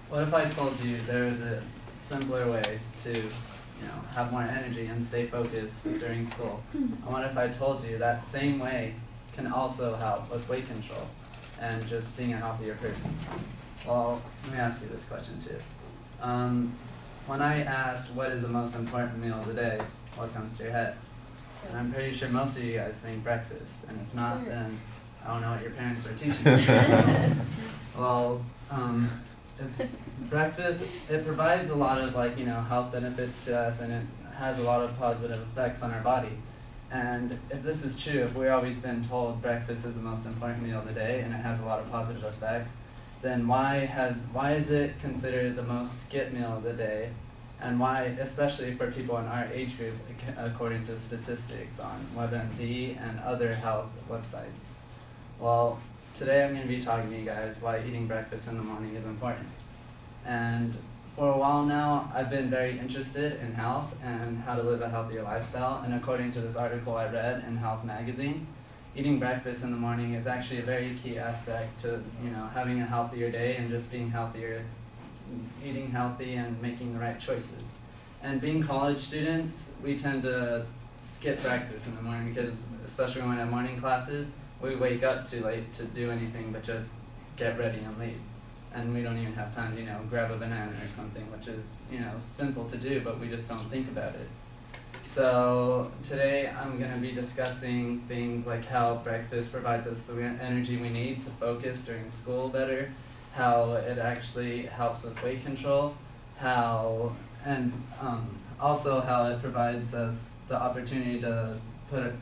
What if I told you there was a simpler way to, have more energy and stay focused during school? And what if I told you that same way can also help with weight control and just being a healthier person? Well, let me ask you this question too. When I asked what is the most important meal of the day, what comes to your head? And I'm pretty sure most of you guys think breakfast, and if not, then I don't know what your parents are teaching you. Well, breakfast, it provides a lot of health benefits to us, and it has a lot of positive effects on our body. And if this is true, if we've always been told breakfast is the most important meal of the day and it has a lot of positive effects, then why is it considered the most skipped meal of the day? And why, especially for people in our age group, according to statistics on WebMD and other health websites? Well, today I'm going to be talking to you guys why eating breakfast in the morning is important. And for a while now, I've been very interested in health and how to live a healthier lifestyle. And according to this article I read in Health Magazine, eating breakfast in the morning is actually a very key aspect to having a healthier day and just being healthier, eating healthy and making the right choices. And being college students, we tend to skip breakfast in the morning because, especially when we have morning classes, we wake up too late to do anything but just get ready and leave. And we don't even have time to, grab a banana or something, which is, simple to do, but we just don't think about it. So today I'm going to be discussing things like how breakfast provides us the energy we need to focus during school better, how it actually helps with weight control, also how it provides us the opportunity to put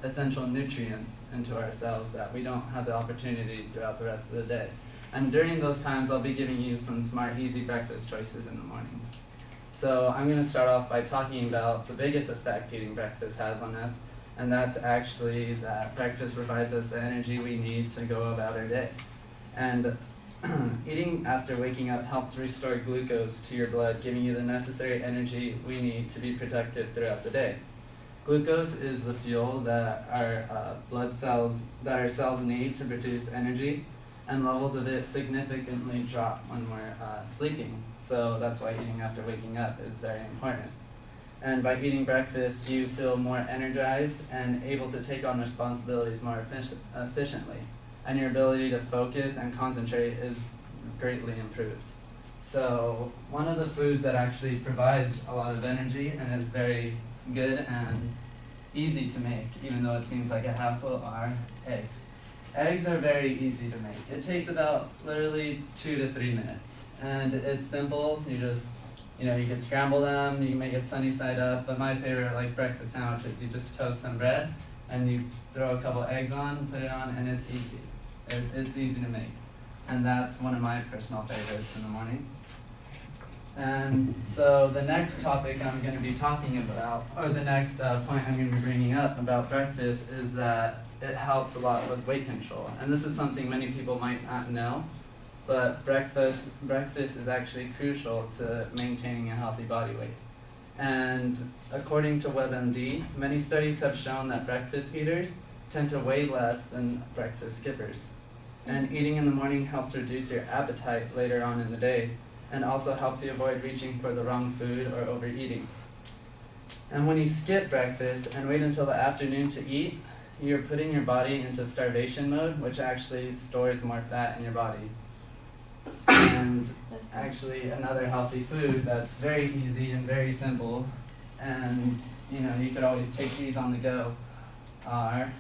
essential nutrients into our cells that we don't have the opportunity throughout the rest of the day. And during those times, I'll be giving you some smart, easy breakfast choices in the morning. So I'm going to start off by talking about the biggest effect eating breakfast has on us, and that's actually that breakfast provides us the energy we need to go about our day. And eating after waking up helps restore glucose to your blood, giving you the necessary energy we need to be productive throughout the day. Glucose is the fuel that our cells need to produce energy, and levels of it significantly drop when we're sleeping. So that's why eating after waking up is very important. And by eating breakfast, you feel more energized and able to take on responsibilities more efficiently. And your ability to focus and concentrate is greatly improved. So one of the foods that actually provides a lot of energy and is very good and easy to make, even though it seems like a hassle, are eggs. Eggs are very easy to make. It takes about literally 2 to 3 minutes. And it's simple. You just, you can scramble them, you can make it sunny side up, but my favorite breakfast sandwich is you just toast some bread and you throw a couple eggs on, put it on, and it's easy. It's easy to make. And that's one of my personal favorites in the morning. And so the next topic I'm going to be talking about, or the next point I'm going to be bringing up about breakfast is that it helps a lot with weight control. And this is something many people might not know, but breakfast is actually crucial to maintaining a healthy body weight. And according to WebMD, many studies have shown that breakfast eaters tend to weigh less than breakfast skippers. And eating in the morning helps reduce your appetite later on in the day, and also helps you avoid reaching for the wrong food or overeating. And when you skip breakfast and wait until the afternoon to eat, you're putting your body into starvation mode, which actually stores more fat in your body. And actually another healthy food that's very easy and very simple, and you could always take these on the go, are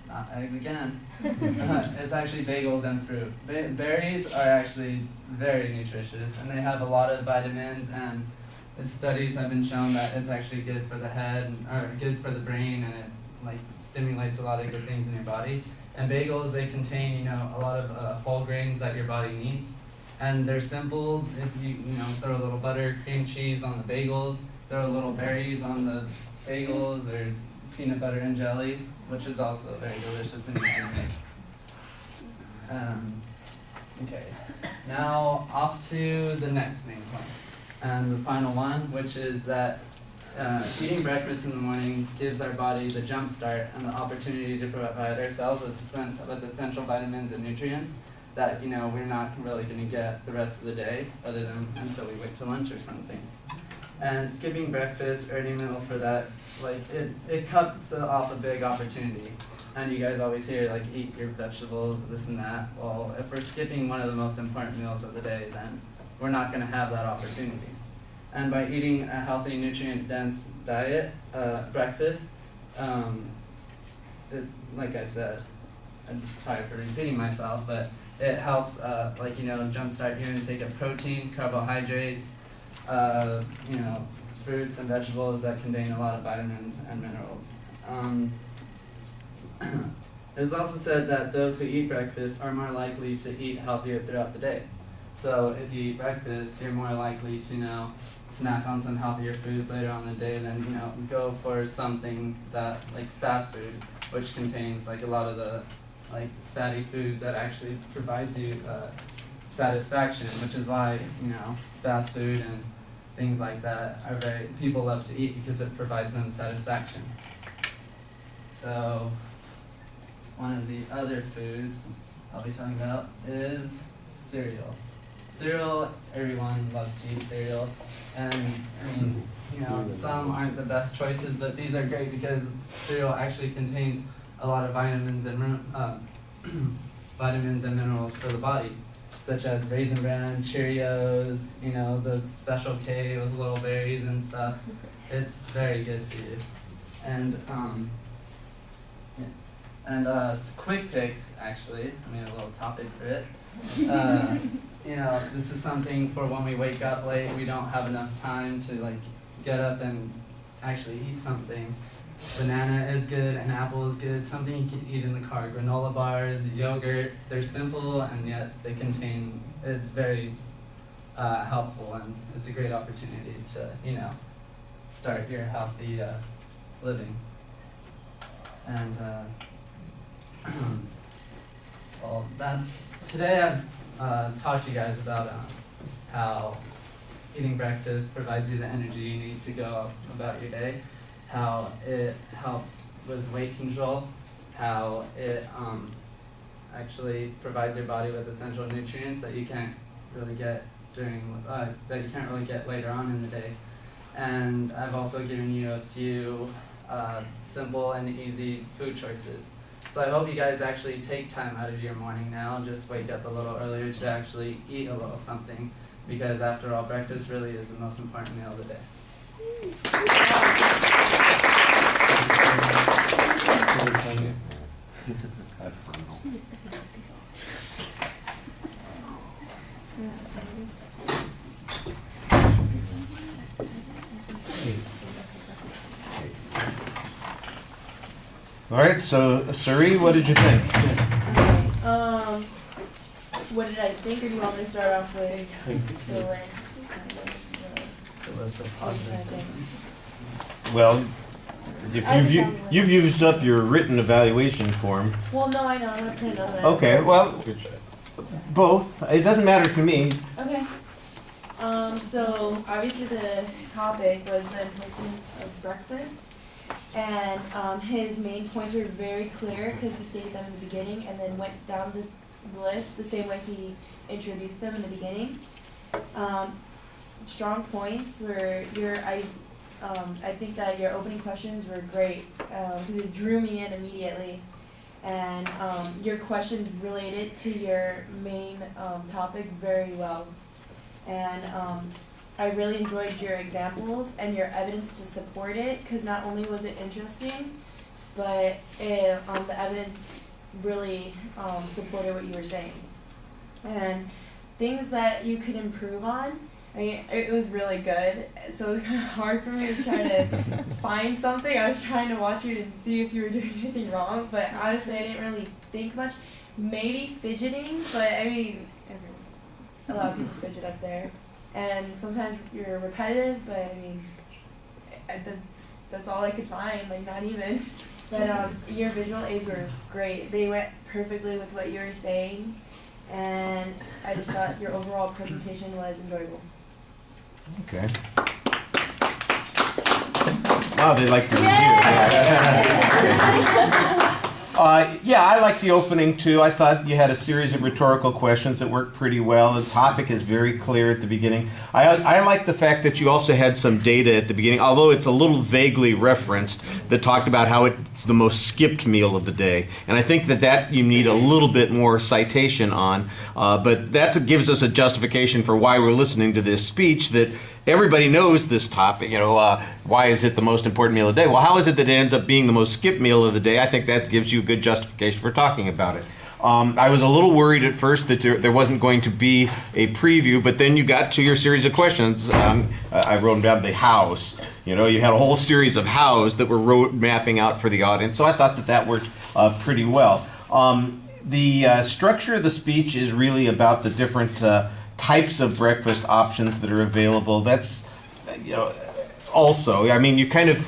not eggs again. It's actually bagels and fruit. Berries are actually very nutritious, and they have a lot of vitamins, and the studies have been shown that it's actually good for the head, or good for the brain, and it stimulates a lot of good things in your body. And bagels, they contain a lot of whole grains that your body needs, and they're simple. If you throw a little butter, cream cheese on the bagels, throw a little berries on the bagels, or peanut butter and jelly, which is also very delicious and easy to make. Okay, now off to the next main point, and the final one, which is that eating breakfast in the morning gives our body the jump start and the opportunity to provide ourselves with essential vitamins and nutrients that, you know, we're not really gonna get the rest of the day other than until we wait till lunch or something. And skipping breakfast, early meal for that, like it cuts off a big opportunity. And you guys always hear like eat your vegetables, this and that. Well, if we're skipping one of the most important meals of the day, then we're not gonna have that opportunity. And by eating a healthy, nutrient-dense diet, breakfast, like I said, I'm sorry for repeating myself, but it helps, like, you know, jumpstart your intake of protein, carbohydrates, you know, fruits and vegetables that contain a lot of vitamins and minerals. It is also said that those who eat breakfast are more likely to eat healthier throughout the day. So if you eat breakfast, you're more likely to, you know, snack on some healthier foods later on in the day than, you know, go for something that, like fast food, which contains like a lot of the like fatty foods that actually provides you satisfaction, which is why, you know, fast food and things like that are people love to eat because it provides them satisfaction. So one of the other foods I'll be talking about is cereal. Cereal, everyone loves to eat cereal, and I mean, you know, some aren't the best choices, but these are great because cereal actually contains a lot of vitamins and vitamins and minerals for the body, such as Raisin Bran, Cheerios, you know, the Special K with little berries and stuff. It's very good for you. And Quick Picks, actually, I made a little topic for it. You know, this is something for when we wake up late, we don't have enough time to like get up and actually eat something. Banana is good, an apple is good, something you can eat in the car. Granola bars, yogurt, they're simple and yet they contain, it's very helpful, and it's a great opportunity to, you know, start your healthy living. And well, today I've talked to you guys about how eating breakfast provides you the energy you need to go about your day, how it helps with weight control, how it actually provides your body with essential nutrients that you can't really get later on in the day. And I've also given you a few simple and easy food choices. So I hope you guys actually take time out of your morning now and just wake up a little earlier to actually eat a little something, because after all, breakfast really is the most important meal of the day. All right, so Suri, what did you think? What did I think, or do you want me to start off with the list? The list of positive statements. Well, if you've used up your written evaluation form. Well, no, I know. I'm gonna print another one. Okay, well, both. It doesn't matter to me. Okay. So obviously the topic was the importance of breakfast. And his main points were very clear because he stated them in the beginning and then went down this list the same way he introduced them in the beginning. Strong points were I think that your opening questions were great because it drew me in immediately, and your questions related to your main topic very well. And I really enjoyed your examples and your evidence to support it, because not only was it interesting, but the evidence really supported what you were saying. And things that you could improve on, I mean, it was really good, so it was kind of hard for me to try to find something. I was trying to watch it and see if you were doing anything wrong, but honestly I didn't really think much. Maybe fidgeting, but I mean, a lot of people fidget up there. And sometimes you're repetitive, but I mean, that's all I could find, like not even. But your visual aids were great. They went perfectly with what you were saying, and I just thought your overall presentation was enjoyable. Okay. Wow, they like to review. Yeah, I like the opening too. I thought you had a series of rhetorical questions that worked pretty well. The topic is very clear at the beginning. I like the fact that you also had some data at the beginning, although it's a little vaguely referenced, that talked about how it's the most skipped meal of the day. And I think that you need a little bit more citation on. But that gives us a justification for why we're listening to this speech, that everybody knows this topic. Why is it the most important meal of the day? Well, how is it that it ends up being the most skipped meal of the day? I think that gives you a good justification for talking about it. I was a little worried at first that there wasn't going to be a preview, but then you got to your series of questions. I wrote them down, the hows. You had a whole series of hows that were mapping out for the audience, so I thought that worked pretty well. The structure of the speech is really about the different types of breakfast options that are available. That's, also, I mean, you kind of,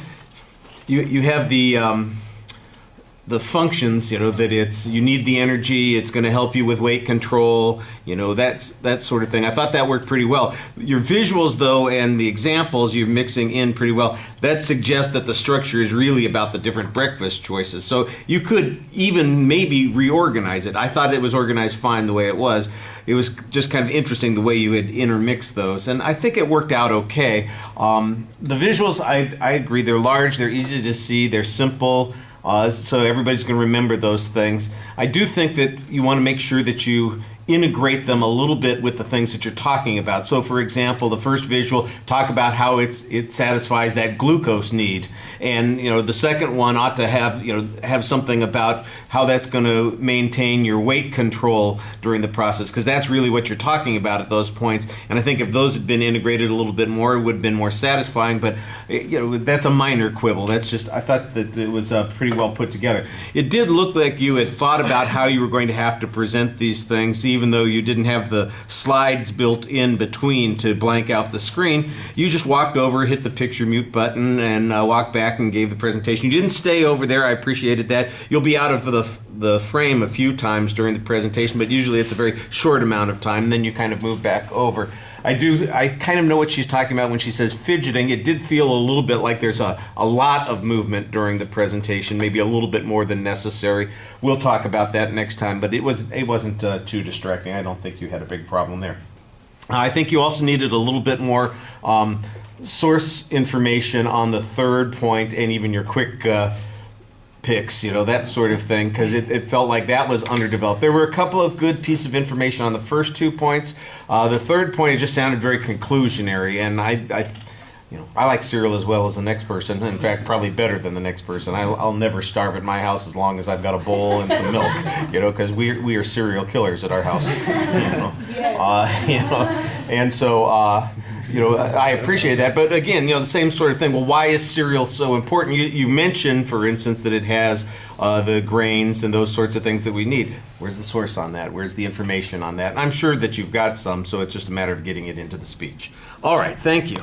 you have the functions, that you need the energy, it's going to help you with weight control, that sort of thing. I thought that worked pretty well. Your visuals, though, and the examples you're mixing in pretty well, that suggests that the structure is really about the different breakfast choices. So you could even maybe reorganize it. I thought it was organized fine the way it was. It was just kind of interesting the way you had intermixed those, and I think it worked out okay. The visuals, I agree, they're large, they're easy to see, they're simple. So everybody's going to remember those things. I do think that you want to make sure that you integrate them a little bit with the things that you're talking about. So, for example, the first visual, talk about how it satisfies that glucose need. And, the second one ought to have something about how that's going to maintain your weight control during the process, because that's really what you're talking about at those points. And I think if those had been integrated a little bit more, it would have been more satisfying. But, that's a minor quibble. That's just, I thought that it was pretty well put together. It did look like you had thought about how you were going to have to present these things, even though you didn't have the slides built in between to blank out the screen. You just walked over, hit the picture mute button, and walked back and gave the presentation. You didn't stay over there. I appreciated that. You'll be out of the frame a few times during the presentation, but usually it's a very short amount of time, and then you kind of move back over. I kind of know what she's talking about when she says fidgeting. It did feel a little bit like there's a lot of movement during the presentation, maybe a little bit more than necessary. We'll talk about that next time, but it wasn't too distracting. I don't think you had a big problem there. I think you also needed a little bit more source information on the third point, and even your quick picks, that sort of thing, because it felt like that was underdeveloped. There were a couple of good pieces of information on the first 2 points. The third point, it just sounded very conclusionary, and I like cereal as well as the next person. In fact, probably better than the next person. I'll never starve at my house as long as I've got a bowl and some milk, because we are serial killers at our house. And so. I appreciate that, but again, the same sort of thing. Well, why is cereal so important? You mentioned, for instance, that it has the grains and those sorts of things that we need. Where's the source on that? Where's the information on that? And I'm sure that you've got some, so it's just a matter of getting it into the speech. All right, thank you.